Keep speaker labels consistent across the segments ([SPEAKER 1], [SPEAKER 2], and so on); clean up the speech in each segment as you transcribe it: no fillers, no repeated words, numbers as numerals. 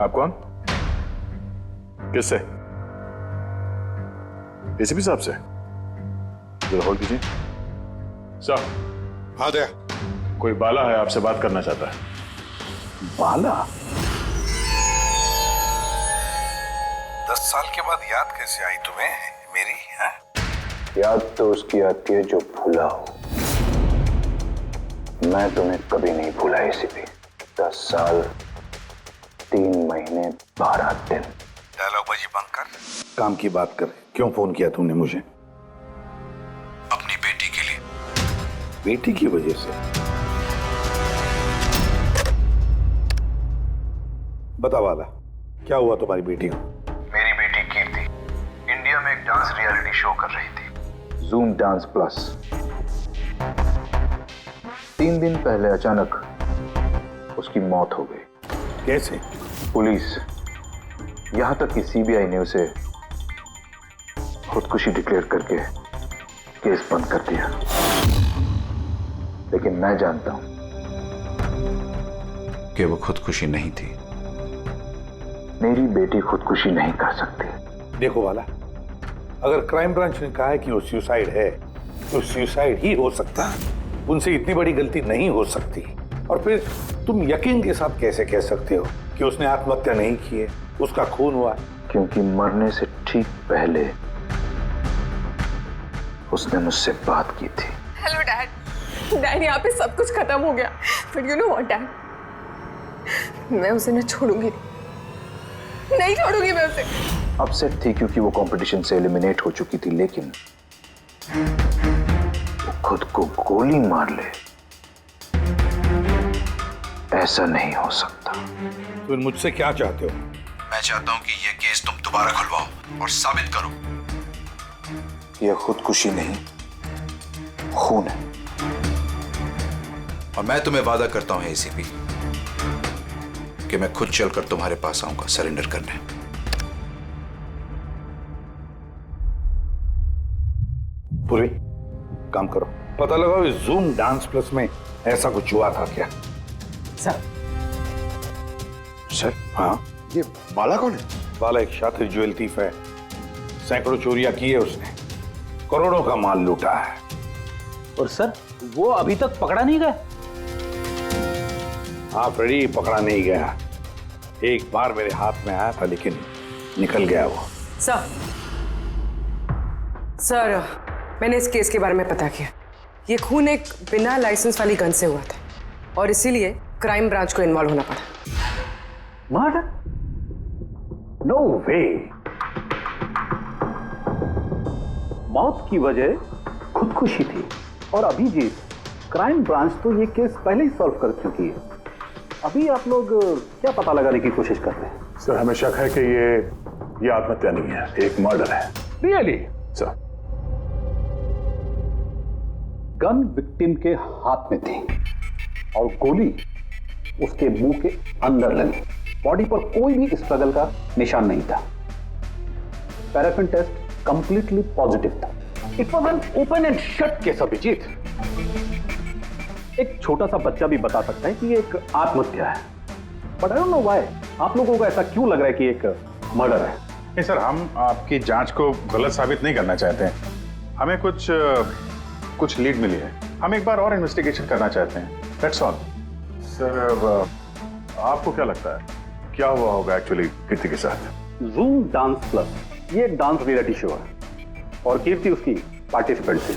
[SPEAKER 1] आप कौन? किससे? एसीपी साहब से? जरा होल्ड कीजिए। सर।
[SPEAKER 2] हाँ दया।
[SPEAKER 1] कोई बाला है, आपसे बात करना चाहता है।
[SPEAKER 2] बाला?
[SPEAKER 3] 10 साल के बाद याद कैसे आई तुम्हें मेरी? है?
[SPEAKER 4] याद तो उसकी आती है जो भूला हो। मैं तुम्हें कभी नहीं भूला एसीपी। 10 साल 3 महीने 12 दिन।
[SPEAKER 3] डायलॉग बाजी बंद कर,
[SPEAKER 2] काम की बात कर। क्यों फोन किया तुमने मुझे?
[SPEAKER 3] अपनी बेटी के लिए।
[SPEAKER 2] बेटी की वजह से? बता वाला, क्या हुआ तुम्हारी बेटी को?
[SPEAKER 3] मेरी बेटी कीर्ति इंडिया में एक डांस रियलिटी शो कर रही थी,
[SPEAKER 4] जूम डांस प्लस। 3 दिन पहले अचानक उसकी मौत हो गई।
[SPEAKER 2] कैसे?
[SPEAKER 4] पुलिस, यहां तक कि सीबीआई ने उसे खुदकुशी डिक्लेयर करके केस बंद कर दिया। लेकिन मैं जानता हूं
[SPEAKER 3] कि वो खुदकुशी नहीं थी।
[SPEAKER 4] मेरी बेटी खुदकुशी नहीं कर सकती।
[SPEAKER 2] देखो वाला, अगर क्राइम ब्रांच ने कहा है कि वो सुसाइड है तो सुसाइड ही हो सकता है। उनसे इतनी बड़ी गलती नहीं हो सकती। और फिर तुम यकीन के साथ कैसे कह सकते हो कि उसने आत्महत्या नहीं की है, उसका खून हुआ?
[SPEAKER 4] क्योंकि मरने से ठीक पहले उसने मुझसे बात की थी।
[SPEAKER 5] Hello dad. डैड, यहाँ पे सब कुछ खत्म हो गया। But you know what dad, मैं उसे न छोड़ूंगी, नहीं छोड़ूंगी मैं उसे।
[SPEAKER 4] अपसेट थी क्योंकि वो कंपटीशन से एलिमिनेट हो चुकी थी, लेकिन वो खुद को गोली मार ले, ऐसा नहीं हो सकता।
[SPEAKER 2] तुम मुझसे क्या चाहते हो?
[SPEAKER 3] मैं चाहता हूं कि ये केस तुम दोबारा खुलवाओ और साबित करो
[SPEAKER 4] यह खुदकुशी नहीं, खून है।
[SPEAKER 3] और मैं तुम्हें वादा करता हूं एसीपी कि मैं खुद चलकर तुम्हारे पास आऊंगा सरेंडर करने।
[SPEAKER 2] पूरी काम करो, पता लगाओ इस जूम डांस प्लस में ऐसा कुछ हुआ था क्या?
[SPEAKER 5] सर।
[SPEAKER 2] सर? हाँ।
[SPEAKER 1] ये बाला कौन है?
[SPEAKER 2] बाला एक शातिर ज्वेल थीफ है। सैकड़ों चोरियां की है उसने, करोड़ों का माल लूटा है।
[SPEAKER 6] और सर, वो अभी तक पकड़ा नहीं गया?
[SPEAKER 2] हाँ फ्रेडी, पकड़ा नहीं गया। एक बार मेरे हाथ में आया था लेकिन निकल गया वो।
[SPEAKER 7] सर, मैंने इस केस के बारे में पता किया। ये खून एक बिना लाइसेंस वाली गन से हुआ था और इसीलिए क्राइम ब्रांच को इन्वॉल्व होना पड़ा।
[SPEAKER 6] मर्डर? नो वे। मौत की वजह खुदकुशी थी और अभिजीत, क्राइम ब्रांच तो ये केस पहले ही सॉल्व कर चुकी है। अभी आप लोग क्या पता लगाने की कोशिश कर रहे हैं?
[SPEAKER 1] सर, हमें शक है कि ये आत्महत्या नहीं है, एक मर्डर है।
[SPEAKER 6] रियली?
[SPEAKER 1] सर,
[SPEAKER 6] गन विक्टिम के हाथ में थी और गोली उसके मुंह के अंदर लगी। बॉडी पर कोई भी स्ट्रगल का निशान नहीं था। पैराफिन टेस्ट कंप्लीटली पॉजिटिव था। It was an open and shut case Abhijeet. एक छोटा सा बच्चा भी बता सकता है कि ये एक आत्महत्या है। But I don't know why आप लोगों को ऐसा क्यों लग रहा है कि एक मर्डर है?
[SPEAKER 1] नहीं सर, हम आपकी जांच को गलत साबित नहीं करना चाहते हैं। हमें कुछ लीड मिली है, हम एक बार और इन्वेस्टिगेशन करना चाहते हैं, दैट्स ऑल। सर, आपको क्या लगता है क्या हुआ होगा एक्चुअली कीर्ति के साथ?
[SPEAKER 6] जूम डांस प्लस ये एक डांस रियलिटी शो है और कीर्ति उसकी पार्टिसिपेंट थी।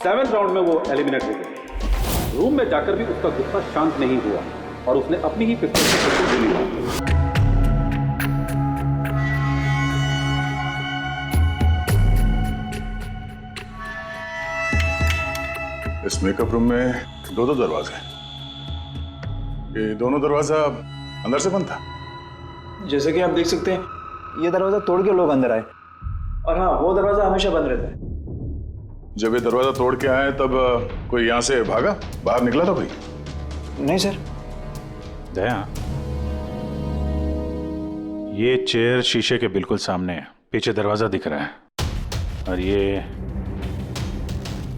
[SPEAKER 6] 7th राउंड में वो एलिमिनेट हो गई। रूम में जाकर भी उसका गुस्सा शांत नहीं हुआ और उसने अपनी ही पिस्तौल से खुद को गोली मारी।
[SPEAKER 1] इस मेकअप रूम में दो दरवाजे हैं। ये दोनों दरवाजा अंदर से बंद था।
[SPEAKER 8] जैसे कि आप देख सकते हैं, ये दरवाजा तोड़ के लोग अंदर आए और हाँ, वो दरवाजा हमेशा बंद रहता है।
[SPEAKER 1] जब ये दरवाजा तोड़ के आए तब कोई यहाँ से भागा, बाहर निकला था कोई?
[SPEAKER 8] नहीं सर।
[SPEAKER 9] दया, ये चेयर शीशे के बिल्कुल सामने है, पीछे दरवाजा दिख रहा है और ये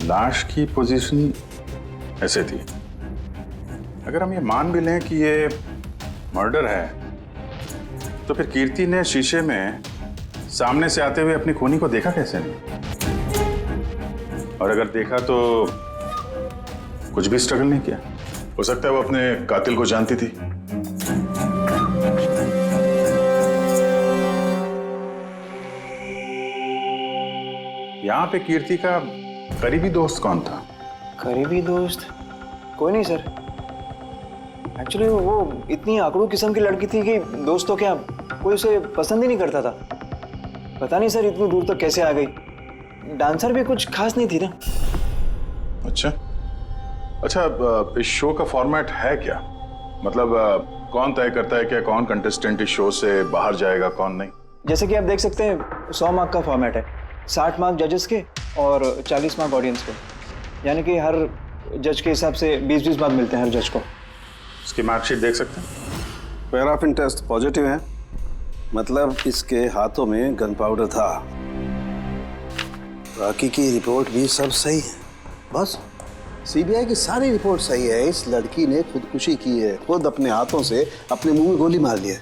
[SPEAKER 1] लाश की पोजीशन ऐसे थी। अगर हम ये मान भी लें कि ये मर्डर है, तो फिर कीर्ति ने शीशे में सामने से आते हुए अपनी खूनी को देखा कैसे नहीं? और अगर देखा तो कुछ भी स्ट्रगल नहीं किया? हो सकता है वो अपने कातिल को जानती थी। यहाँ पे कीर्ति का करीबी दोस्त कौन था?
[SPEAKER 8] करीबी दोस्त कोई नहीं सर। एक्चुअली वो इतनी आकड़ू किस्म की लड़की थी कि दोस्त तो क्या, कोई उसे पसंद ही नहीं करता था। पता नहीं सर इतनी दूर तक कैसे आ गई। डांसर भी कुछ खास नहीं थी ना।
[SPEAKER 1] अच्छा, इस शो का फॉर्मेट है क्या? मतलब कौन तय करता है कि कौन कंटेस्टेंट इस शो से बाहर जाएगा, कौन नहीं?
[SPEAKER 8] जैसे कि आप देख सकते हैं 100 मार्क का फॉर्मेट है। 60 मार्क जजेस के और 40 मार्क ऑडियंस के। यानी कि हर जज के हिसाब से 20-20 मार्क मिलते हैं हर जज को।
[SPEAKER 1] इसकी मार्कशीट देख सकते हैं?
[SPEAKER 10] पैराफिन टेस्ट पॉजिटिव है, मतलब इसके हाथों में गन पाउडर था। बाकी की रिपोर्ट भी सब सही है। बस सीबीआई की सारी रिपोर्ट सही है। इस लड़की ने खुदकुशी की है, खुद अपने हाथों से अपने मुंह में गोली मार ली है।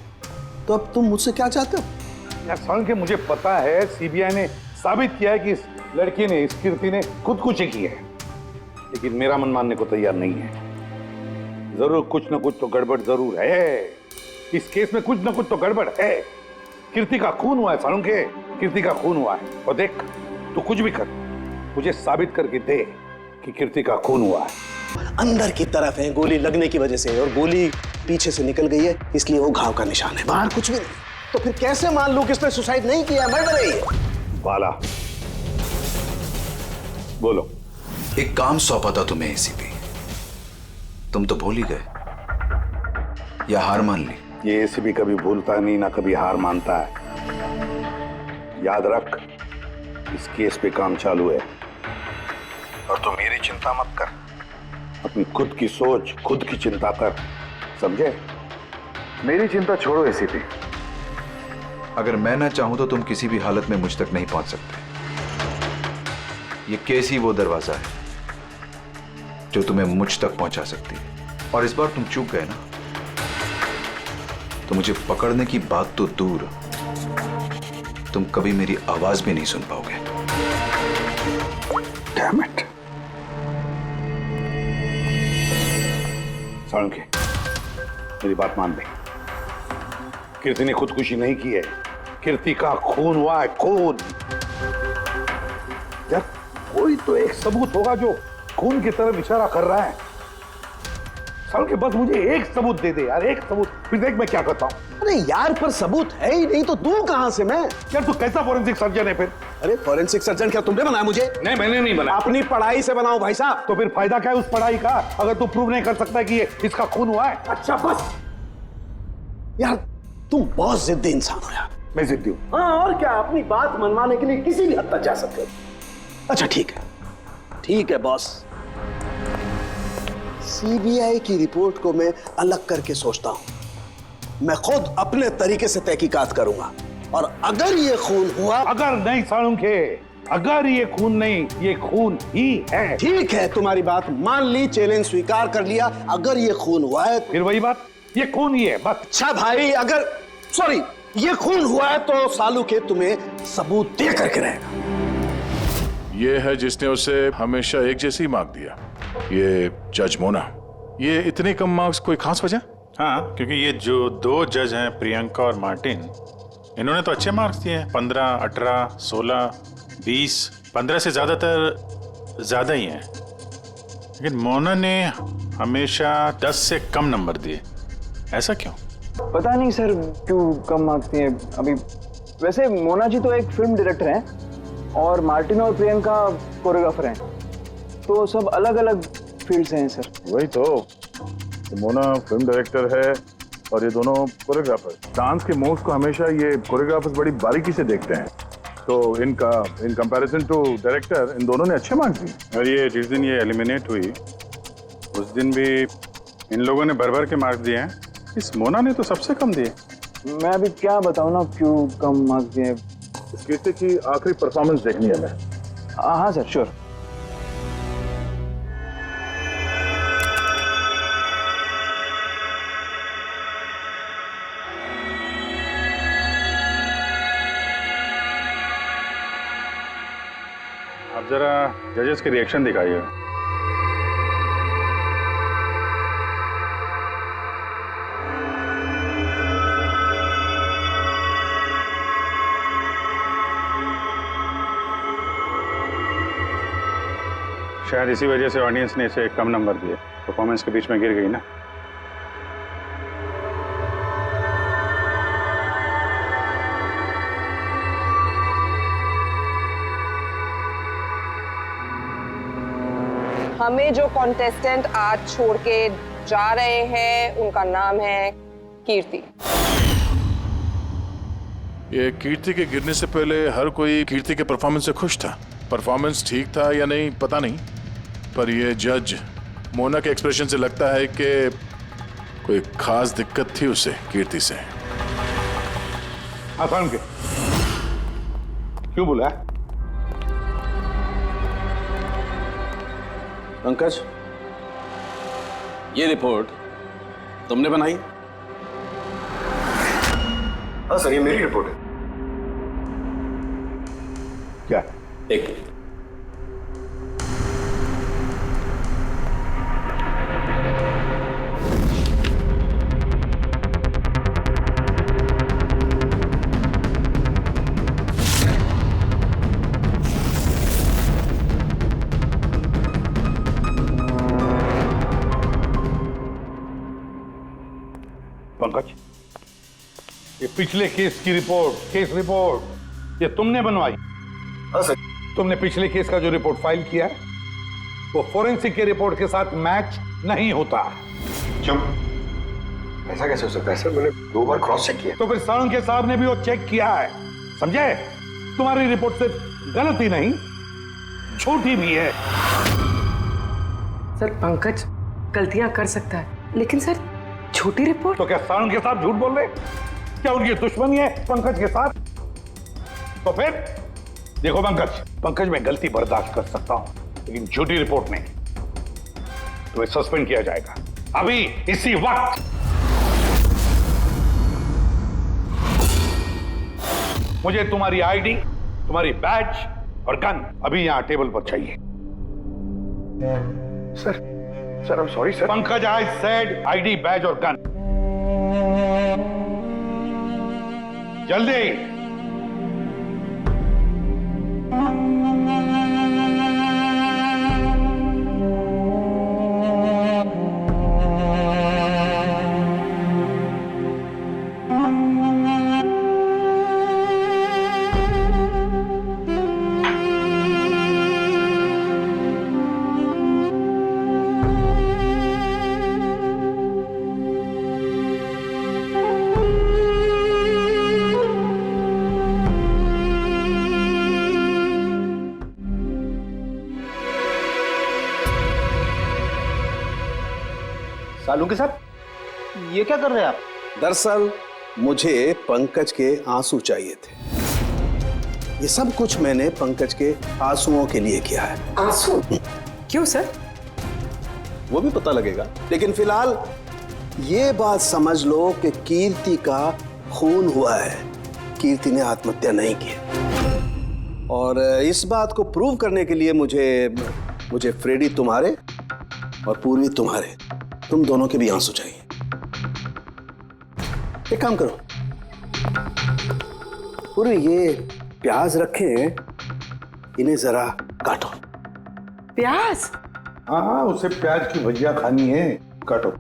[SPEAKER 10] तो अब तुम मुझसे क्या चाहते हो?
[SPEAKER 2] यार साल के मुझे पता है सीबीआई ने साबित किया है कि इस लड़की ने, इस कीर्ति ने खुदकुशी की है, लेकिन मेरा मन मानने को तैयार नहीं है। जरूर कुछ ना कुछ तो गड़बड़ जरूर है। इस केस में कुछ ना कुछ तो गड़बड़ है। कीर्ति का खून हुआ है सालुंखे, कीर्ति का खून हुआ है। और देख, तू कुछ भी कर, मुझे साबित करके दे कि कीर्ति का खून हुआ है।
[SPEAKER 10] अंदर की तरफ है, गोली लगने की वजह से, और गोली पीछे से निकल गई है, इसलिए वो घाव का निशान है, बाहर कुछ भी नहीं। तो फिर कैसे मान लूं कि इसने सुसाइड नहीं किया, मर्डर है ये?
[SPEAKER 2] बाला बोलो।
[SPEAKER 3] एक काम सौंपा था तुम्हें एसीपी, तुम तो भूल ही गए या हार मान ली?
[SPEAKER 2] ये एसीपी कभी भूलता नहीं, ना कभी हार मानता है। याद रख, इस केस पे काम चालू है और तू मेरी चिंता मत कर, अपनी खुद की सोच, खुद की चिंता कर, समझे? मेरी चिंता छोड़ो एसीपी।
[SPEAKER 3] अगर मैं ना चाहूं तो तुम किसी भी हालत में मुझ तक नहीं पहुंच सकते। ये केस ही वो दरवाजा है जो तुम्हें मुझ तक पहुंचा सकती है। और इस बार तुम चूक गए ना, तो मुझे पकड़ने की बात तो दूर, तुम कभी मेरी आवाज भी नहीं सुन पाओगे।
[SPEAKER 2] Damn it. सालुंखे, मेरी बात मान ले। कीर्ति ने खुदकुशी नहीं की है, कीर्ति का खून हुआ है, खून। यार कोई तो एक सबूत होगा जो खून की तरफ इशारा कर रहा है। सालुंखे बस मुझे एक सबूत दे दे यार, एक सबूत, फिर देख मैं क्या करता हूं।
[SPEAKER 10] अरे यार, पर सबूत है ही नहीं तो दूं कहां से मैं?
[SPEAKER 2] यार तू कैसा फॉरेंसिक सर्जन है फिर?
[SPEAKER 10] अरे फॉरेंसिक सर्जन क्या तुमने बनाया मुझे?
[SPEAKER 2] नहीं, मैंने नहीं बनाया।
[SPEAKER 10] अपनी पढ़ाई से बनाओ भाई साहब।
[SPEAKER 2] तो फिर फायदा क्या है उस पढ़ाई का, अगर तू प्रूव नहीं कर सकता कि ये इसका खून हुआ है?
[SPEAKER 10] अच्छा बस यार, तुम बहुत जिद्दी इंसान हो यार।
[SPEAKER 2] मैं जिद्दी हूं?
[SPEAKER 10] हाँ, और क्या, अपनी बात मनवाने के लिए किसी भी हद तक जा सकते हो। अच्छा ठीक है, ठीक है बॉस। सीबीआई की रिपोर्ट को मैं अलग करके सोचता हूं। मैं खुद अपने तरीके से तहकीकात करूंगा, और अगर ये खून हुआ।
[SPEAKER 2] अगर नहीं सालुंखे, अगर ये खून नहीं, ये खून ही है।
[SPEAKER 10] ठीक है, तुम्हारी बात मान ली, चैलेंज स्वीकार कर लिया। अगर ये खून हुआ है,
[SPEAKER 2] फिर वही बात, ये खून ही है बस।
[SPEAKER 10] अच्छा भाई, अगर सॉरी ये खून हुआ है तो सालुंखे तुम्हें सबूत दे करके रहेगा।
[SPEAKER 11] ये है जिसने उसे हमेशा एक जैसी मार्क दिया, ये जज मोना। ये इतने कम मार्क्स, कोई खास वजह?
[SPEAKER 9] हाँ, क्योंकि ये जो दो जज हैं, प्रियंका और मार्टिन, इन्होंने तो अच्छे मार्क्स दिए हैं। 15, 18, 16, 20, 15 से ज्यादातर ज्यादा ही हैं। लेकिन मोना ने हमेशा 10 से कम नंबर दिए। ऐसा क्यों?
[SPEAKER 8] पता नहीं सर क्यों कम मार्क्स दिए अभी। वैसे मोना जी तो एक फिल्म डायरेक्टर हैं और मार्टिन और प्रियंका कोरियोग्राफर हैं, तो सब अलग अलग फील्ड से हैं सर।
[SPEAKER 11] वही तो मोना फिल्म डायरेक्टर है और ये दोनों कोरियोग्राफर। डांस के मूव्स को हमेशा ये कोरियोग्राफर्स बड़ी बारीकी से देखते हैं, तो इन कंपैरिजन टू डायरेक्टर इन दोनों ने अच्छे मार्क्स दिए।
[SPEAKER 1] और ये जिस दिन ये एलिमिनेट हुई उस दिन भी इन लोगों ने भर भर के मार्क्स दिए हैं। इस मोना ने तो सबसे कम दिए।
[SPEAKER 8] मैं अभी क्या बताऊं ना क्यों कम मार्क्स दिए।
[SPEAKER 11] इस कीर्ति की आखिरी परफॉर्मेंस देखनी है हमें।
[SPEAKER 8] हाँ सर, श्योर।
[SPEAKER 1] आप जरा जजेस के रिएक्शन दिखाइए। शायद इसी वजह से ऑडियंस ने इसे कम नंबर दिए। परफॉर्मेंस के बीच में गिर गई ना।
[SPEAKER 12] हमें जो कॉन्टेस्टेंट आज छोड़ के जा रहे हैं उनका नाम है कीर्ति।
[SPEAKER 11] ये कीर्ति के गिरने से पहले हर कोई कीर्ति के परफॉर्मेंस से खुश था। परफॉर्मेंस ठीक था या नहीं पता नहीं, पर ये जज मोना के एक्सप्रेशन से लगता है कि कोई खास दिक्कत थी उसे कीर्ति से।
[SPEAKER 2] आसान के क्यों बोला?
[SPEAKER 10] पंकज, ये रिपोर्ट तुमने बनाई?
[SPEAKER 4] हाँ सर, ये मेरी रिपोर्ट है।
[SPEAKER 2] क्या?
[SPEAKER 10] एक मिनट।
[SPEAKER 2] पंकज, ये पिछले केस की रिपोर्ट, केस रिपोर्ट ये तुमने बनवाई?
[SPEAKER 4] हाँ सर।
[SPEAKER 2] तुमने पिछले केस का जो रिपोर्ट फाइल किया है वो फोरेंसिक के रिपोर्ट के साथ मैच नहीं होता।
[SPEAKER 4] क्यों? ऐसा कैसे हो सकता है सर? मैंने 2 बार क्रॉस चेक किया।
[SPEAKER 2] तो फिर साळुंखे साहब ने भी वो चेक किया है, समझे? तुम्हारी रिपोर्ट सिर्फ गलत ही नहीं, झूठी भी है।
[SPEAKER 7] सर पंकज गलतियां कर सकता है, लेकिन सर छोटी रिपोर्ट।
[SPEAKER 2] तो क्या साळुंखे साहब झूठ बोल रहे? क्या उनकी दुश्मनी है पंकज के साथ? तो फिर देखो पंकज मैं गलती बर्दाश्त कर सकता हूं, लेकिन झूठी रिपोर्ट नहीं। तुम्हें सस्पेंड किया जाएगा अभी इसी वक्त। मुझे तुम्हारी आईडी, तुम्हारी बैज और गन अभी यहां टेबल पर चाहिए।
[SPEAKER 4] Sir I am sorry sir.
[SPEAKER 2] Pankaj, I said ID, badge और गन। जल्दी।
[SPEAKER 8] साळुंखे साहब, ये क्या कर रहे हैं आप?
[SPEAKER 10] दरअसल मुझे पंकज के आंसू चाहिए थे। ये सब कुछ मैंने पंकज के आंसुओं के लिए किया है।
[SPEAKER 7] आंसू? क्यों सर?
[SPEAKER 10] वो भी पता लगेगा, लेकिन फिलहाल ये बात समझ लो कि कीर्ति का खून हुआ है। कीर्ति ने आत्महत्या नहीं की। और इस बात को प्रूव करने के लिए मुझे फ्रेडी तुम्हारे और पूर्वी तुम्हारे, तुम दोनों के भी आंसू चाहिए। एक काम करो, पूरी ये प्याज रखे हैं, इन्हें जरा काटो।
[SPEAKER 7] प्याज?
[SPEAKER 2] हाँ, उसे प्याज की भजिया खानी है, काटो।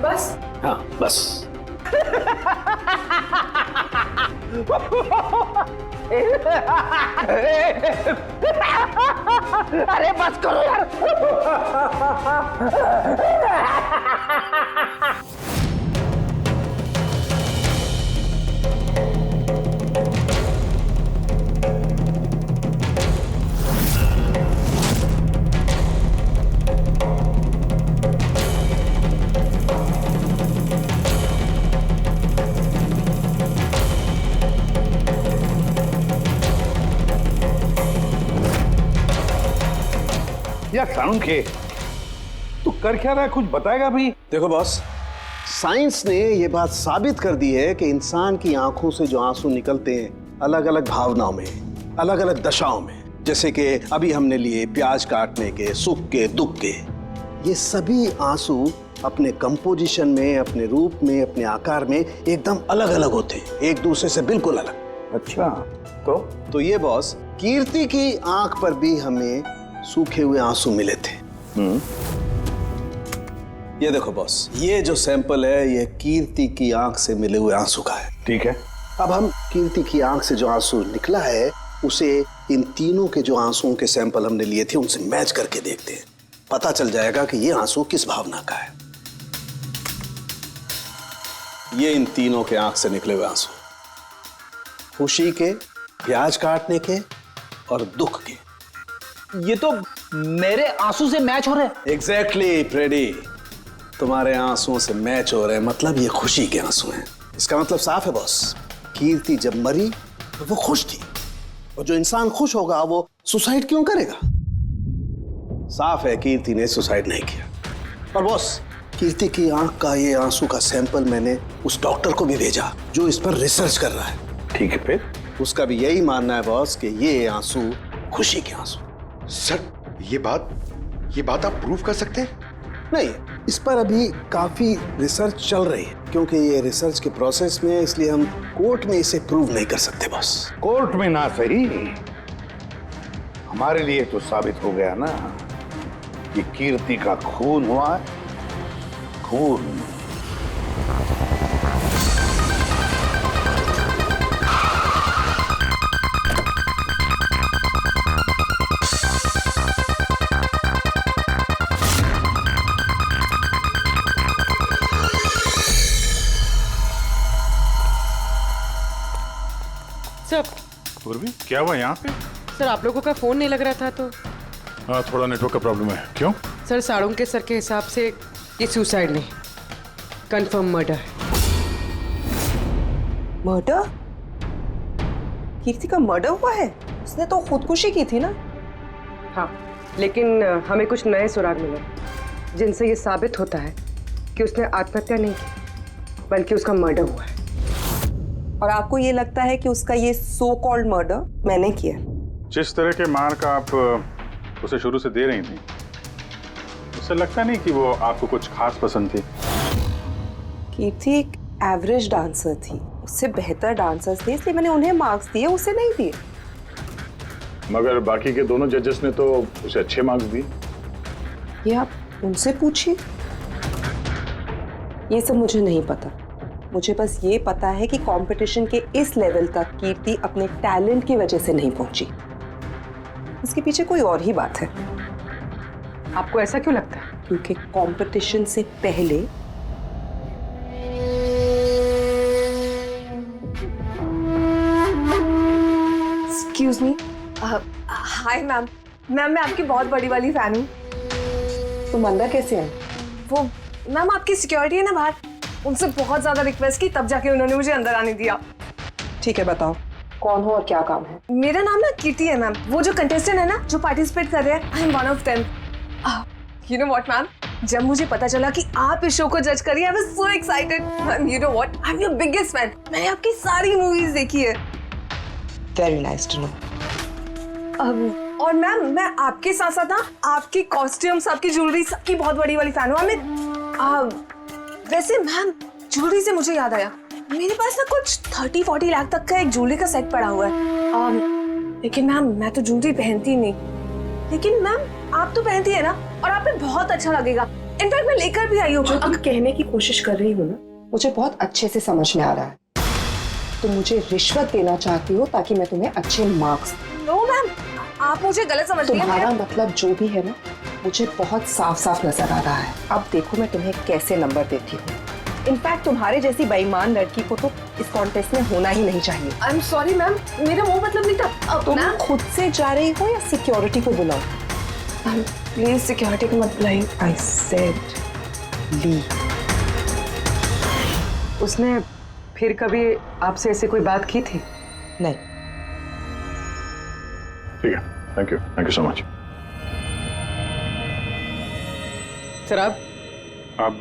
[SPEAKER 7] बस?
[SPEAKER 10] हाँ बस।
[SPEAKER 12] अरे बस करो यार।
[SPEAKER 2] क्या साणुखे, तू कर क्या रहा है, कुछ बताएगा भी?
[SPEAKER 10] देखो बॉस, साइंस ने ये बात साबित कर दी है कि इंसान की आंखों से जो आंसू निकलते हैं अलग अलग भावनाओं में, अलग अलग दशाओं में, जैसे कि अभी हमने लिए प्याज काटने के, सुख के, दुख के, ये सभी आंसू अपने कंपोजिशन में, अपने रूप में, अपने आकार में एकदम अलग अलग होते हैं, एक दूसरे से बिल्कुल अलग।
[SPEAKER 2] अच्छा, तो
[SPEAKER 10] ये बॉस, कीर्ति की आंख पर भी हमें सूखे हुए आंसू मिले थे। ये देखो बॉस, ये जो सैंपल है ये कीर्ति की आंख से मिले हुए आंसू का है।
[SPEAKER 2] ठीक है,
[SPEAKER 10] अब हम कीर्ति की आंख से जो आंसू निकला है उसे इन तीनों के जो आंसुओं के सैंपल हमने लिए थे उनसे मैच करके देखते हैं, पता चल जाएगा कि ये आंसू किस भावना का है। ये इन तीनों के आंख से निकले हुए आंसू, खुशी के, प्याज काटने के और दुख के।
[SPEAKER 6] ये तो मेरे आंसू से मैच हो रहे हैं।
[SPEAKER 10] एग्जैक्टली फ्रेडी, तुम्हारे आंसुओं से मैच हो रहे हैं, मतलब ये खुशी के आंसू हैं। इसका मतलब साफ है बॉस, कीर्ति जब मरी तो वो खुश थी, और जो इंसान खुश होगा वो सुसाइड क्यों करेगा? साफ है कीर्ति ने सुसाइड नहीं किया। और बॉस, कीर्ति की आंख का ये आंसू का सैंपल मैंने उस डॉक्टर को भी भेजा जो इस पर रिसर्च कर रहा है।
[SPEAKER 2] ठीक है, फिर
[SPEAKER 10] उसका भी यही मानना है बॉस कि ये आंसू खुशी के आंसू।
[SPEAKER 3] सर, ये बात आप प्रूव कर सकते हैं?
[SPEAKER 10] नहीं, इस पर अभी काफी रिसर्च चल रही है, क्योंकि ये रिसर्च के प्रोसेस में है, इसलिए हम कोर्ट में इसे प्रूव नहीं कर सकते बॉस।
[SPEAKER 2] कोर्ट में ना सही, हमारे लिए तो साबित हो गया ना कि कीर्ति का खून हुआ है। खून
[SPEAKER 9] पूर्वी, क्या हुआ यहाँ पे?
[SPEAKER 7] सर, आप लोगों का फोन नहीं लग रहा था तो?
[SPEAKER 9] हाँ, थोड़ा नेटवर्क का प्रॉब्लम है। क्यों?
[SPEAKER 7] सर, साड़ुंग के सर के हिसाब से ये सुसाइड नहीं, कंफर्म मर्डर है।
[SPEAKER 12] मर्डर? कीर्ति का मर्डर हुआ है? उसने तो खुदकुशी की थी ना?
[SPEAKER 7] हाँ, लेकिन हमें कुछ नए सुराग मिले जिनसे ये साबित होता है कि उसने आत्महत्या नहीं की, बल्कि उसका मर्डर हुआ है।
[SPEAKER 12] और आपको ये लगता है कि उसका ये सो कॉल्ड मर्डर मैंने किया?
[SPEAKER 1] जिस तरह के मार का आप उसे शुरू से दे रही थी, उससे लगता नहीं कि वो आपको कुछ खास पसंद थी।
[SPEAKER 12] कीर्ति एक एवरेज डांसर थी, उससे बेहतर डांसर्स थे, इसलिए मैंने उन्हें मार्क्स दिए, उसे नहीं दिए।
[SPEAKER 11] मगर बाकी के दोनों जजेस ने तो उसे अच्छे मार्क्स दिए।
[SPEAKER 12] ये आप उनसे पूछिए, ये सब मुझे नहीं पता। मुझे बस ये पता है कि कंपटीशन के इस लेवल तक कीर्ति अपने टैलेंट की वजह से नहीं पहुंची। इसके पीछे कोई और ही बात है।
[SPEAKER 7] आपको ऐसा क्यों लगता है?
[SPEAKER 12] क्योंकि कंपटीशन से पहले
[SPEAKER 5] एक्सक्यूज मी। हाय मैम, मैं आपकी बहुत बड़ी वाली फैन हूँ।
[SPEAKER 12] तुम अंदर कैसे आए?
[SPEAKER 5] वो मैम आपकी सिक्योरिटी है ना बाहर, उनसे बहुत ज्यादा रिक्वेस्ट की, तब जाके उन्होंने मुझे अंदर आने दिया।
[SPEAKER 12] ठीक है, बताओ कौन हो और क्या काम है?
[SPEAKER 5] मेरा नाम ना कीर्ति है मैम, वो जो कंटेस्टेंट है ना जो पार्टिसिपेट कर रहे हैं, I am one of them. You know what ma'am, जब मुझे पता चला कि आप इस शो को जज करिए, I was so excited. Ma'am, you know what, I am your biggest fan. मैंने आपकी सारी मूवीज देखी है।
[SPEAKER 12] Very nice to know.
[SPEAKER 5] और मैम, मैं आपके साथ साथ ना आपकी कॉस्ट्यूम्स, आपकी ज्वेलरी, सबकी बहुत बड़ी वाली फैन हूँ। वैसे मैम, ज्वेलरी से मुझे याद आया, मेरे पास ना कुछ 30-40 लाख तक का एक ज्वेलरी का सेट पड़ा हुआ है। लेकिन मैम, मैं तो ज्वेलरी पहनती नहीं। लेकिन मैम, आप तो पहनती है ना, और आप पे बहुत अच्छा लगेगा। इनफैक्ट मैं लेकर भी आई हूँ।
[SPEAKER 12] जो तुम कहने की कोशिश कर रही हो ना, मुझे बहुत अच्छे से समझ में आ रहा है। तुम मुझे रिश्वत देना चाहती हो ताकि मैं तुम्हें अच्छे मार्क्स।
[SPEAKER 5] नो मैम, आप मुझे गलत समझ रही हैं।
[SPEAKER 12] तुम्हारा मतलब जो भी है ना, मुझे बहुत साफ साफ नजर आ रहा है। अब देखो मैं तुम्हें कैसे नंबर देती हूँ। इनफैक्ट तुम्हारे जैसी बेईमान लड़की को तो इस कॉन्टेस्ट में होना ही नहीं चाहिए।
[SPEAKER 5] आई एम सॉरी मैम, मेरा वो मतलब नहीं था।
[SPEAKER 12] तुम खुद से जा रही हो या सिक्योरिटी को बुलाओ?
[SPEAKER 5] प्लीज सिक्योरिटी को मत बुलाइए।
[SPEAKER 12] आई सेड ली।
[SPEAKER 7] उसने फिर कभी आपसे ऐसे कोई बात की थी?
[SPEAKER 12] नहीं।
[SPEAKER 11] ठीक है, thank you so much.
[SPEAKER 7] Sir आप?
[SPEAKER 9] अब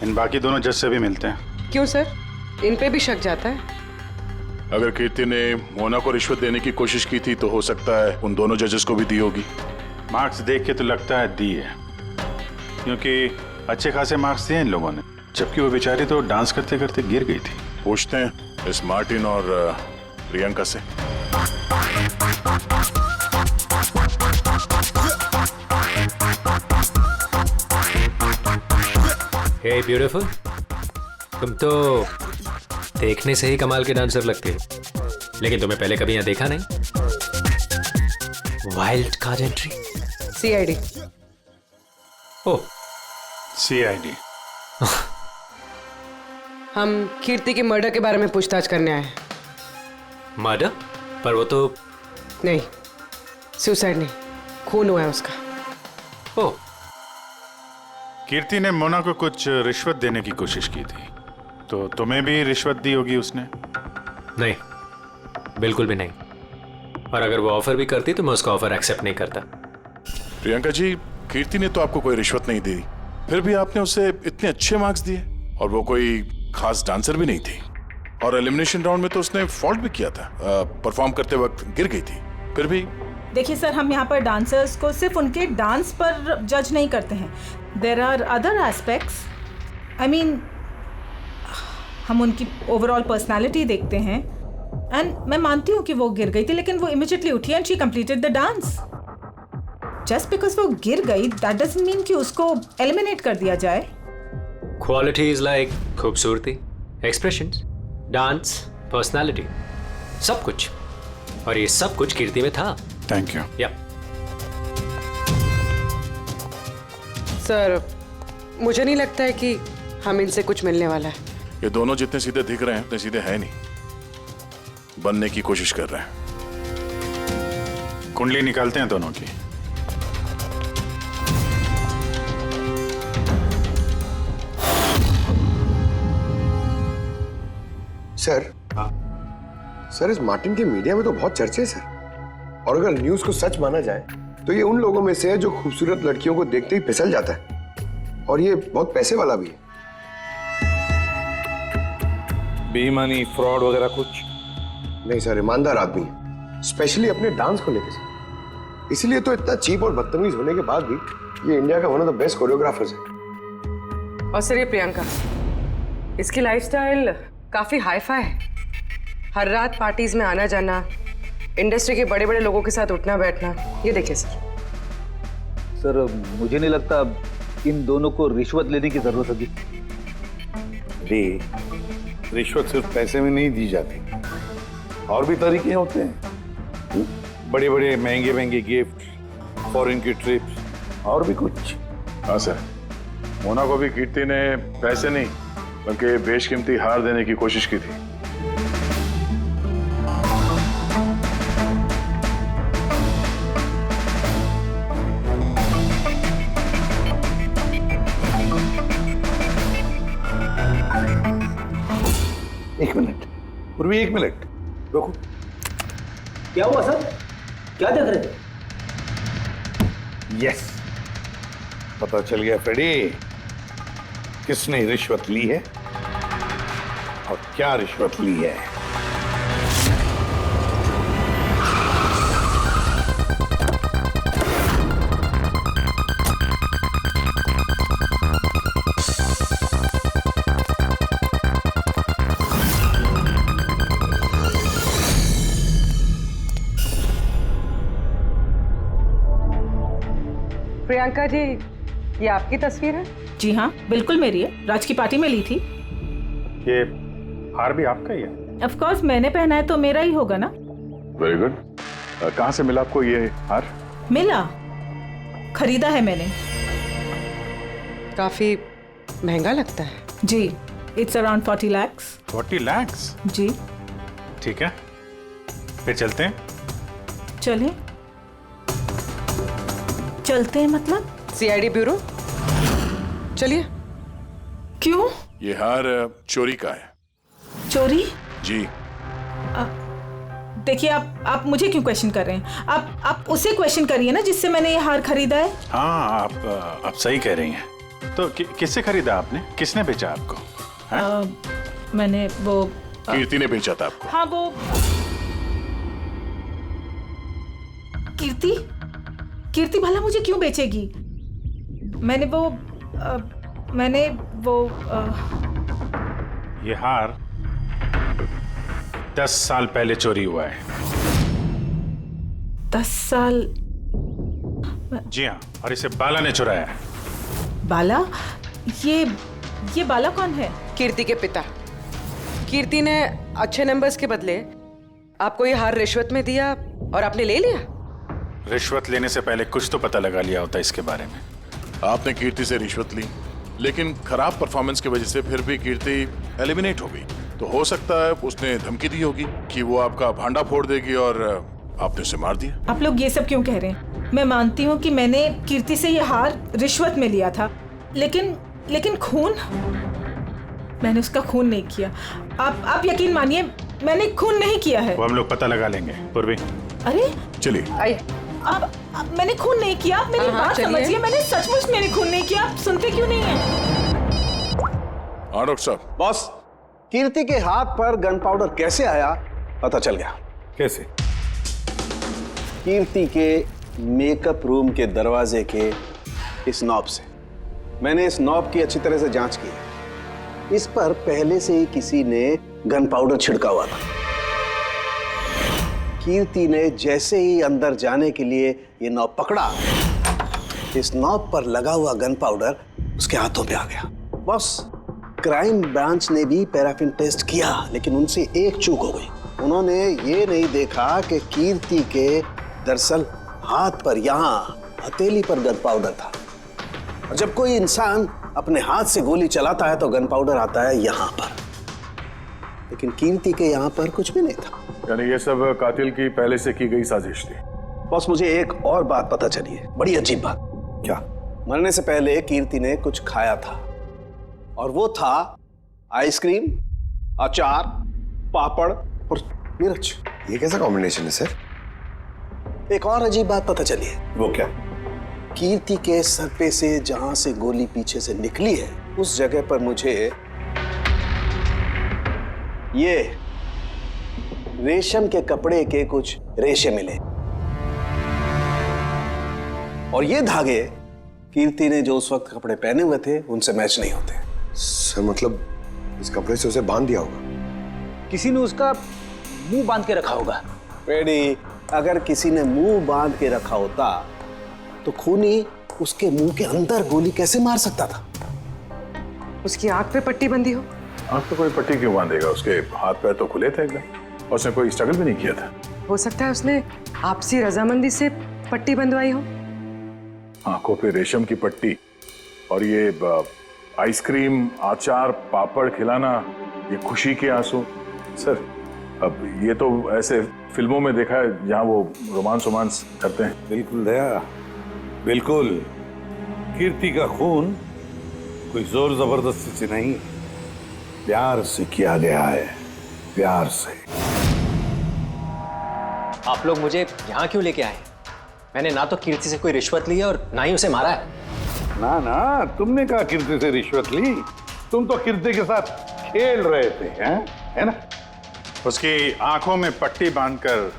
[SPEAKER 9] इन बाकी दोनों जज से भी मिलते हैं।
[SPEAKER 7] क्यों सर, इन पे भी शक जाता है?
[SPEAKER 11] अगर कीर्ति ने मोना को रिश्वत देने की कोशिश की थी तो हो सकता है उन दोनों जजेस को भी दी होगी।
[SPEAKER 9] मार्क्स देख के तो लगता है दी है, क्योंकि अच्छे खासे मार्क्स दिए इन लोगों ने, जबकि वो बेचारी तो डांस करते करते गिर गई थी।
[SPEAKER 11] पूछते हैं इस मार्टिन और प्रियंका से।
[SPEAKER 13] हे ब्यूटीफुल, तुम तो देखने से ही कमाल के डांसर लगती हो, लेकिन तुम्हें पहले कभी यहाँ देखा नहीं। Wild card entry.
[SPEAKER 7] CID।
[SPEAKER 13] ओह,
[SPEAKER 9] CID।
[SPEAKER 7] हम कीर्ति के मर्डर के बारे में पूछताछ करने आए हैं।
[SPEAKER 13] मर्डर? पर वो तो
[SPEAKER 7] नहीं, सुसाइड नहीं, खून हुआ है उसका।
[SPEAKER 13] ओह,
[SPEAKER 9] कीर्ति ने मोना को कुछ रिश्वत देने की कोशिश की थी, तो तुम्हें भी रिश्वत दी होगी उसने?
[SPEAKER 13] नहीं, बिल्कुल भी नहीं। और अगर वो ऑफर भी करती तो मैं उसका ऑफर एक्सेप्ट नहीं करता।
[SPEAKER 11] प्रियंका जी, कीर्ति ने तो आपको कोई रिश्वत नहीं दी, फिर भी आपने उसे इतने अच्छे मार्क्स दिए, और वो कोई खास डांसर भी नहीं थी, और एलिमिनेशन राउंड में तो उसने फॉल्ट भी किया था, परफॉर्म करते वक्त गिर गई थी, फिर भी।
[SPEAKER 14] देखिए सर, हम यहाँ पर डांसर्स को सिर्फ उनके डांस पर जज नहीं करते हैं। There are other aspects, I mean हम उनकी ओवरऑल पर्सनालिटी देखते हैं। एंड मैं मानती हूँ कि वो गिर गई थी, लेकिन वो इमीडिएटली उठी and she completed the dance. Just because वो गिर गई दैट डजंट मीन कि उसको एलिमिनेट कर दिया जाए।
[SPEAKER 13] क्वालिटीज लाइक खूबसूरती, एक्सप्रेशंस, डांस, पर्सनालिटी, सब कुछ, और ये सब कुछ कीर्ति में था।
[SPEAKER 9] Thank you.
[SPEAKER 13] या
[SPEAKER 7] सर, मुझे नहीं लगता है कि हम इनसे कुछ मिलने वाला है।
[SPEAKER 11] ये दोनों जितने सीधे दिख रहे हैं उतने सीधे हैं नहीं, बनने की कोशिश कर रहे हैं।
[SPEAKER 9] कुंडली निकालते हैं दोनों की।
[SPEAKER 15] सर, सर इस मार्टिन के मीडिया में तो बहुत चर्चे हैं सर, और अगर न्यूज को सच माना जाए तो ये उन लोगों में से है जो खूबसूरत लड़कियों को देखते ही फिसल जाता है, और ये बहुत पैसे वाला भी है।
[SPEAKER 2] बेईमानी, फ्रॉड वगैरह कुछ
[SPEAKER 15] नहीं सर, ईमानदार आदमी है, स्पेशली अपने डांस को लेकर सर। इसलिए तो इतना चीप और बदतमीज होने के बाद भी ये इंडिया का one of the best choreographers है।
[SPEAKER 7] और सर ये प्रियंका, इसकी लाइफस्टाइल काफी हाई-फाई है। हर रात पार्टीज में आना जाना, इंडस्ट्री के बड़े बड़े लोगों के साथ उठना बैठना, ये देखिए सर।
[SPEAKER 6] सर मुझे नहीं लगता इन दोनों को रिश्वत लेने की जरूरत होगी।
[SPEAKER 2] रिश्वत सिर्फ पैसे में नहीं दी जाती, और भी तरीके होते हैं। बड़े बड़े महंगे महंगे गिफ्ट, फॉरेन की ट्रिप्स, और भी कुछ।
[SPEAKER 11] हाँ सर, मोना को भी कीर्ति ने पैसे नहीं बल्कि बेशकीमती हार देने की कोशिश की थी।
[SPEAKER 2] एक मिनट पूर्वी, एक मिनट रुको।
[SPEAKER 16] क्या हुआ सर, क्या देख रहे थे?
[SPEAKER 2] यस, पता चल गया फ्रेडी, किसने रिश्वत ली है और क्या रिश्वत ली है।
[SPEAKER 7] प्रियंका जी, ये आपकी तस्वीर है?
[SPEAKER 14] जी हाँ, बिल्कुल मेरी है, राज की पार्टी में ली थी।
[SPEAKER 9] ये हार भी आपका ही है?
[SPEAKER 14] ऑफ कोर्स, मैंने पहना है तो मेरा ही होगा ना।
[SPEAKER 11] Very good. कहाँ से मिला आपको ये हार?
[SPEAKER 14] मिला, खरीदा है मैंने।
[SPEAKER 7] काफी महंगा लगता है।
[SPEAKER 14] जी, इट्स अराउंड 40 lakhs।
[SPEAKER 9] 40 lakhs?
[SPEAKER 14] जी।
[SPEAKER 9] ठीक है, फिर चलते हैं।
[SPEAKER 14] चलें? चलते हैं मतलब?
[SPEAKER 7] CID ब्यूरो, चलिए।
[SPEAKER 14] क्यों?
[SPEAKER 11] ये हार चोरी का है।
[SPEAKER 14] चोरी?
[SPEAKER 11] जी।
[SPEAKER 14] देखिए आप मुझे क्यों क्वेश्चन कर रहे हैं? आप उसे क्वेश्चन करिए ना जिससे मैंने ये हार खरीदा है।
[SPEAKER 9] हाँ, आप सही कह रही हैं। तो किससे खरीदा आपने? किसने बेचा आपको?
[SPEAKER 14] मैंने वो
[SPEAKER 11] कीर्ति ने बेचा था आपको?
[SPEAKER 14] हाँ, वो कीर्ति भला मुझे क्यों बेचेगी? मैंने वो
[SPEAKER 9] ये हार 10 साल पहले चोरी हुआ है।
[SPEAKER 14] 10 साल?
[SPEAKER 9] जी हाँ, और इसे बाला ने चुराया है।
[SPEAKER 14] बाला? ये बाला कौन है?
[SPEAKER 7] कीर्ति के पिता। कीर्ति ने अच्छे नंबर्स के बदले आपको ये हार रिश्वत में दिया और आपने ले लिया।
[SPEAKER 9] रिश्वत लेने से पहले कुछ तो पता लगा लिया होता इसके बारे में।
[SPEAKER 11] आपने कीर्ति से रिश्वत ली, लेकिन खराब परफॉर्मेंस की वजह से फिर भी कीर्ति एलिमिनेट हो गई। तो हो सकता है उसने धमकी दी होगी कि वो आपका भांडा फोड़ देगी और आपने उसे मार दिया।
[SPEAKER 14] आप लोग ये सब क्यों कह रहे हैं? मैं मानती हूँ कि मैंने कीर्ति से ये हार रिश्वत में लिया था, लेकिन खून? मैंने उसका खून नहीं किया। आप यकीन मानिए, मैंने खून नहीं किया है।
[SPEAKER 9] वो हम लोग पता लगा लेंगे। पूर्वी,
[SPEAKER 14] अरे
[SPEAKER 9] चलिए।
[SPEAKER 7] आइए।
[SPEAKER 14] अब मैंने खून नहीं किया। आप मेरी बात समझिए, मैंने सचमुच मैंने खून नहीं किया। आप सुनते क्यों नहीं हैं?
[SPEAKER 11] हाँ डॉक्टर साहब।
[SPEAKER 10] बॉस, कीर्ति के हाथ पर गन पाउडर कैसे आया पता चल गया।
[SPEAKER 2] कैसे?
[SPEAKER 10] कीर्ति के मेकअप रूम के दरवाजे के इस नॉब से। मैंने इस नॉब की अच्छी तरह से जांच की। इस पर पहले से ही किसी ने गन पाउडर छिड़का हुआ था। कीर्ति ने जैसे ही अंदर जाने के लिए ये नॉब पकड़ा, इस नॉब पर लगा हुआ गन पाउडर उसके हाथों पे आ गया। बॉस, क्राइम ब्रांच ने भी पैराफिन टेस्ट किया, लेकिन उनसे एक चूक हो गई। उन्होंने ये नहीं देखा कि कीर्ति के दरअसल हाथ पर, यहाँ हथेली पर गन पाउडर था। और जब कोई इंसान अपने हाथ से गोली चलाता है तो गन पाउडर आता है यहाँ पर, लेकिन कीर्ति के यहाँ पर कुछ भी नहीं था।
[SPEAKER 11] यानी ये सब कातिल की पहले से की गई साजिश थी।
[SPEAKER 10] बॉस, मुझे एक और बात पता चली है, बड़ी अजीब बात।
[SPEAKER 2] क्या?
[SPEAKER 10] मरने से पहले कीर्ति ने कुछ खाया था, और वो था आइसक्रीम, अचार, पापड़ और मिर्च।
[SPEAKER 15] ये कैसा कॉम्बिनेशन है सर?
[SPEAKER 10] एक और अजीब बात पता चली है।
[SPEAKER 2] वो क्या?
[SPEAKER 10] कीर्ति के सर पे से जहां से गोली पीछे से निकली है, उस जगह पर मुझे ये रेशम के कपड़े के कुछ रेशे मिले, और ये धागे कीर्ति ने जो उस वक्त कपड़े पहने हुए थे उनसे मैच नहीं होते।
[SPEAKER 15] सर मतलब इस कपड़े से उसे बांध दिया होगा।
[SPEAKER 16] किसी ने उसका मुंह बांध के रखा होगा।
[SPEAKER 10] पेडी, अगर किसी ने मुंह बांध के रखा होता तो खूनी उसके मुंह के अंदर गोली कैसे मार सकता था?
[SPEAKER 7] उसकी आंख पे पट्टी बंधी हो।
[SPEAKER 11] आंख पे कोई पट्टी क्यों बांधेगा? उसके हाथ पैर तो खुले थे एकदम, और उसने कोई स्ट्रगल भी नहीं किया था।
[SPEAKER 7] हो सकता है उसने आपसी रजामंदी से पट्टी बंधवाई हो।
[SPEAKER 11] आंखों पे रेशम की पट्टी और ये आइसक्रीम, अचार, पापड़ खिलाना, ये खुशी के आंसू। सर, अब ये तो ऐसे फिल्मों में देखा है जहां वो रोमांस करते हैं।
[SPEAKER 2] बिल्कुल दया, बिल्कुल। कीर्ति का खून कोई जोर जबरदस्ती से नहीं, प्यार से किया गया है, प्यार से।
[SPEAKER 16] आप लोग मुझे यहाँ क्यों लेके आए? मैंने ना तो कीर्ति से कोई रिश्वत ली है और ना ही उसे मारा है।
[SPEAKER 2] ना ना, तुमने कहा कीर्ति से रिश्वत ली? तुम तो कीर्ति के साथ खेल रहे थे, हैं? है ना?
[SPEAKER 9] उसकी आंखों में पट्टी बांधकर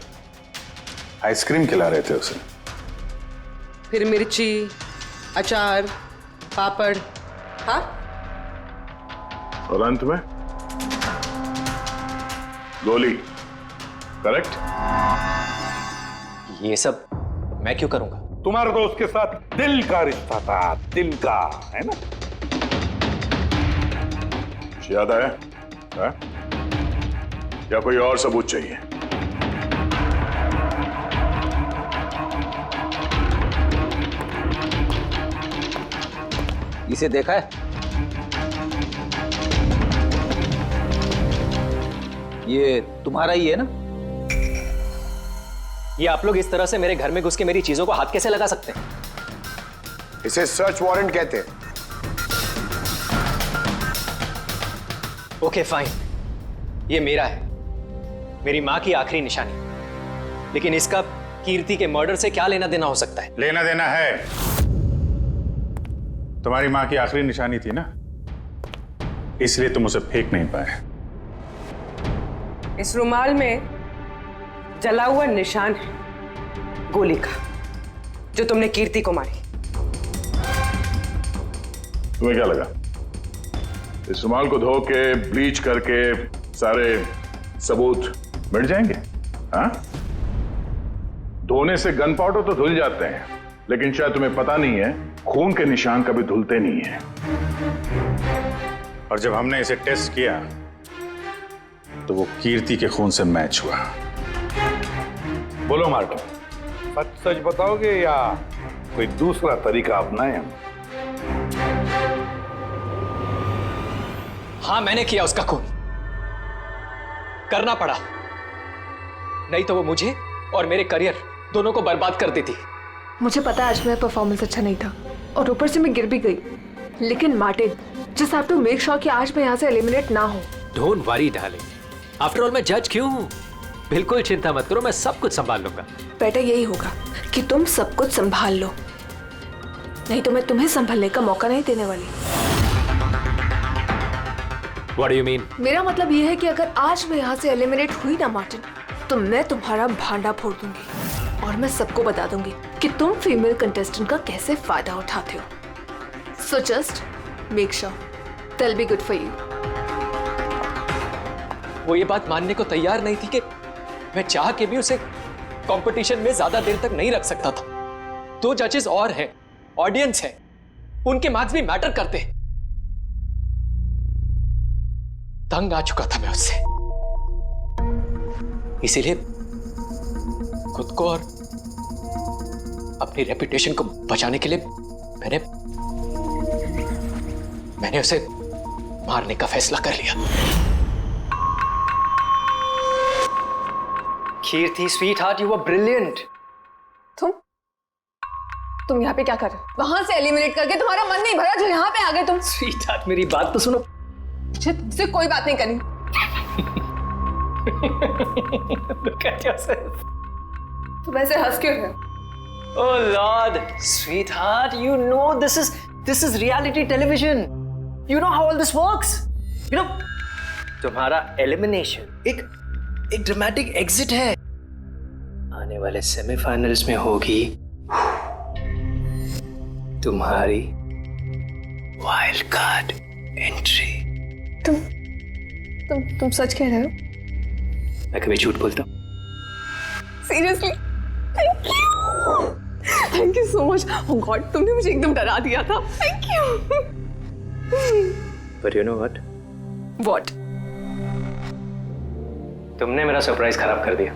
[SPEAKER 9] आइसक्रीम खिला रहे थे उसे।
[SPEAKER 7] फिर मिर्ची, अचार, पापड़। हाँ,
[SPEAKER 11] और अंत में गोली। करेक्ट?
[SPEAKER 16] ये सब मैं क्यों करूंगा?
[SPEAKER 2] तुम्हारा तो उसके साथ दिल का रिश्ता था, दिल का, है ना?
[SPEAKER 11] याद आया है? या कोई और सबूत चाहिए?
[SPEAKER 16] इसे देखा है? ये तुम्हारा ही है ना? ये आप लोग इस तरह से मेरे घर में घुस के मेरी चीजों को हाथ कैसे लगा सकते हैं?
[SPEAKER 15] इसे सर्च वारंट कहते हैं।
[SPEAKER 16] ओके फाइन, ये मेरा है, मेरी मां की आखिरी निशानी। लेकिन इसका कीर्ति के मर्डर से क्या लेना देना हो सकता है?
[SPEAKER 9] लेना देना है। तुम्हारी मां की आखिरी निशानी थी ना, इसलिए तुम उसे फेंक नहीं पाए।
[SPEAKER 7] इस रुमाल में जला हुआ निशान है गोली का, जो तुमने कीर्ति को मारी।
[SPEAKER 11] तुम्हें क्या लगा इस रुमाल को धो के ब्लीच करके सारे सबूत मिट जाएंगे? हाँ, धोने से गन पाउडर तो धुल जाते हैं, लेकिन शायद तुम्हें पता नहीं है खून के निशान कभी धुलते नहीं हैं।
[SPEAKER 9] और जब हमने इसे टेस्ट किया तो वो कीर्ति के खून से मैच हुआ।
[SPEAKER 2] बोलो मार्टिन, सच सच बताओगे या कोई दूसरा तरीका अपनाएं हम?
[SPEAKER 16] हाँ, मैंने किया उसका खून। करना पड़ा, नहीं तो वो मुझे और मेरे करियर दोनों को बर्बाद कर देती।
[SPEAKER 5] मुझे पता है आज मेरा परफॉर्मेंस अच्छा नहीं था और ऊपर से मैं गिर भी गई, लेकिन Martin, just have to make sure कि आज मैं यहाँ से एलिमिनेट ना हो।
[SPEAKER 13] Don't worry darling, after all मैं जज क्यों हूँ? बिल्कुल चिंता मत करो, मैं सब कुछ संभाल लूंगा।
[SPEAKER 5] बेटा यही होगा कि तुम सब कुछ संभाल लो, नहीं तो मैं तुम्हें संभालने का मौका नहीं देने वाली।
[SPEAKER 13] What do you mean?
[SPEAKER 5] मेरा मतलब ये है कि अगर आज मैं यहाँ से एलिमिनेट हुई ना मार्टिन, तो मैं तुम्हारा भांडा फोड़ दूंगी और मैं सबको बता दूंगी कि तुम फीमेल कंटेस्टेंट का कैसे फायदा उठाते हो। So just make sure that will be good for you.
[SPEAKER 16] वो ये बात मानने को तैयार नहीं थी कि मैं चाह के भी उसे कंपटीशन में ज्यादा देर तक नहीं रख सकता था। 2 जजेस और हैं, ऑडियंस है, उनके मार्क्स भी मैटर करते हैं। तंग आ चुका था मैं उससे, इसीलिए खुद को और अपनी रेपुटेशन को बचाने के लिए मैंने उसे मारने का फैसला कर लिया। कीर्ति स्वीटहार्ट, यू वर ब्रिलियंट।
[SPEAKER 5] तुम यहाँ पे क्या कर रहे हो? वहां से एलिमिनेट करके तुम्हारा मन नहीं भरा जो यहाँ पे आ गए तुम?
[SPEAKER 16] स्वीटहार्ट, मेरी बात तो सुनो।
[SPEAKER 5] मुझे तुमसे कोई बात नहीं करनी।
[SPEAKER 16] Look at yourself.
[SPEAKER 5] तुम ऐसे हंस क्यों रहे हो?
[SPEAKER 16] Oh Lord, sweetheart, you know this is reality television. You know how all this works. You know, तुम्हारा एलिमिनेशन एक ड्रामेटिक एग्जिट है। आने वाले सेमीफाइनल्स में होगी तुम्हारी वाइल्ड कार्ड एंट्री।
[SPEAKER 5] तुम सच कह रहे हो?
[SPEAKER 16] मैं कभी झूठ बोलता हूँ?
[SPEAKER 5] Seriously? Thank you so much. Oh God, तुमने मुझे एकदम डरा दिया था। Thank you.
[SPEAKER 16] But you know what?
[SPEAKER 5] What?
[SPEAKER 16] तुमने मेरा सरप्राइज खराब कर दिया।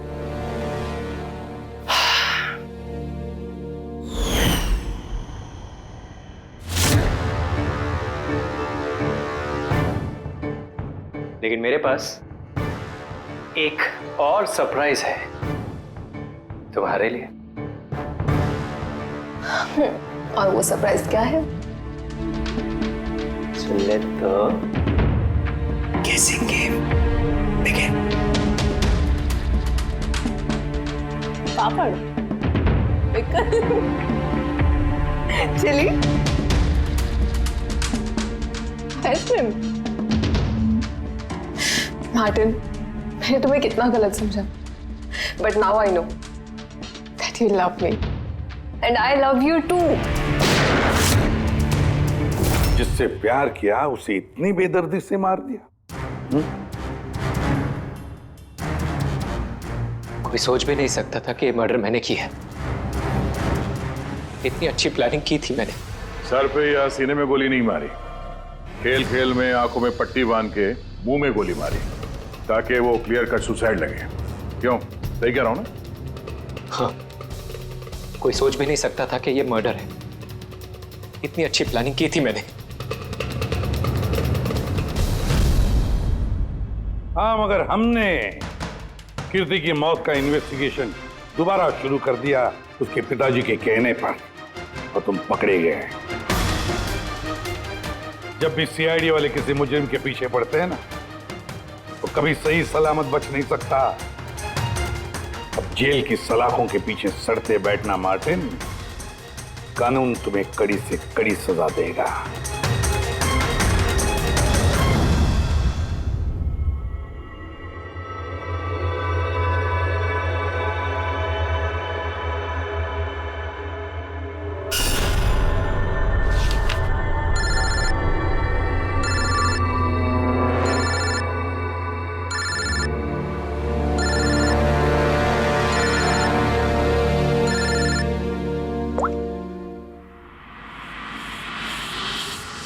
[SPEAKER 16] लेकिन मेरे पास एक और सरप्राइज है तुम्हारे लिए।
[SPEAKER 5] और वो सरप्राइज क्या है?
[SPEAKER 16] So let the guessing game begin.
[SPEAKER 5] Papad, chilli, ice cream. Martin, मैंने तुम्हें कितना गलत समझा, but now I know that you love me and I love you too.
[SPEAKER 2] जिससे प्यार किया उसे इतनी बेदर्दी से मार दिया।
[SPEAKER 16] कोई सोच भी नहीं सकता था कि ये मर्डर मैंने किया है। इतनी अच्छी प्लानिंग की थी मैंने।
[SPEAKER 11] सर पे या सीने में गोली नहीं मारी, खेल खेल में आंखों में पट्टी बांध के मुंह में गोली मारी ताकि वो क्लियर कट सुसाइड लगे। क्यों, सही कह रहा हूं ना?
[SPEAKER 16] हाँ, कोई सोच भी नहीं सकता था कि ये मर्डर है। इतनी अच्छी प्लानिंग की थी मैंने।
[SPEAKER 2] हाँ, मगर हमने कीर्ति की मौत का इन्वेस्टिगेशन दोबारा शुरू कर दिया उसके पिताजी के कहने पर, और तुम पकड़े गए। जब भी सीआईडी वाले किसी मुजरिम के पीछे पड़ते हैं ना, तो कभी सही सलामत बच नहीं सकता। अब जेल की सलाखों के पीछे सड़ते बैठना मार्टिन। कानून तुम्हें कड़ी से कड़ी सजा देगा।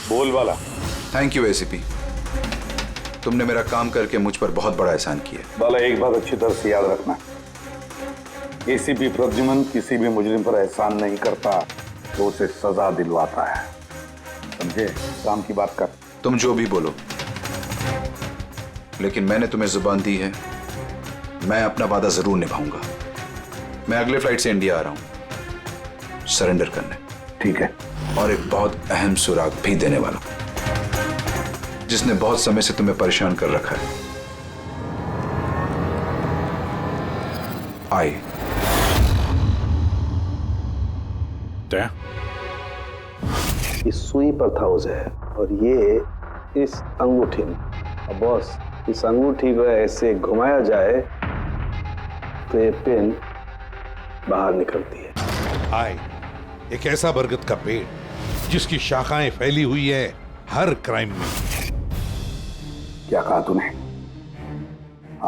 [SPEAKER 2] बोल वाला।
[SPEAKER 3] थैंक यू एसीपी, तुमने मेरा काम करके मुझ पर बहुत बड़ा एहसान किया।
[SPEAKER 2] बाला, एक बात अच्छी तरह से याद रखना, एसीपी प्रद्युमन किसी भी मुजरिम पर एहसान नहीं करता तो उसे सजा दिलवाता है, समझे? काम की बात कर।
[SPEAKER 3] तुम जो भी बोलो, लेकिन मैंने तुम्हें जुबान दी है, मैं अपना वादा जरूर निभाऊंगा। मैं अगले फ्लाइट से इंडिया आ रहा हूं सरेंडर करने।
[SPEAKER 2] ठीक है।
[SPEAKER 3] और एक बहुत अहम सुराग भी देने वाला, जिसने बहुत समय से तुम्हें परेशान कर रखा है। आई
[SPEAKER 10] ये सुई पर था उसे, और ये इस अंगूठी में। अब बॉस, इस अंगूठी को ऐसे घुमाया जाए तो ये पेन बाहर निकलती है।
[SPEAKER 2] आई एक ऐसा बरगद का पेड़ जिसकी शाखाएं फैली हुई है हर क्राइम में। क्या कहा तूने?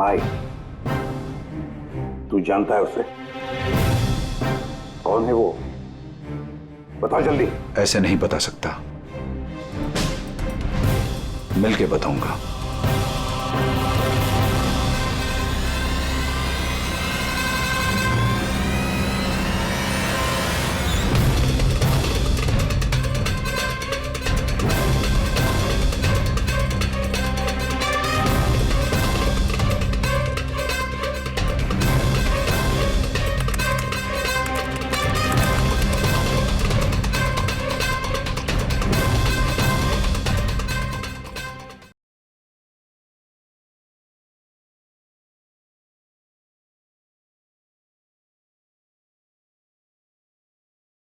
[SPEAKER 2] आई, तू जानता है उसे? कौन है वो? बता जल्दी।
[SPEAKER 3] ऐसे नहीं बता सकता, मिलके बताऊंगा।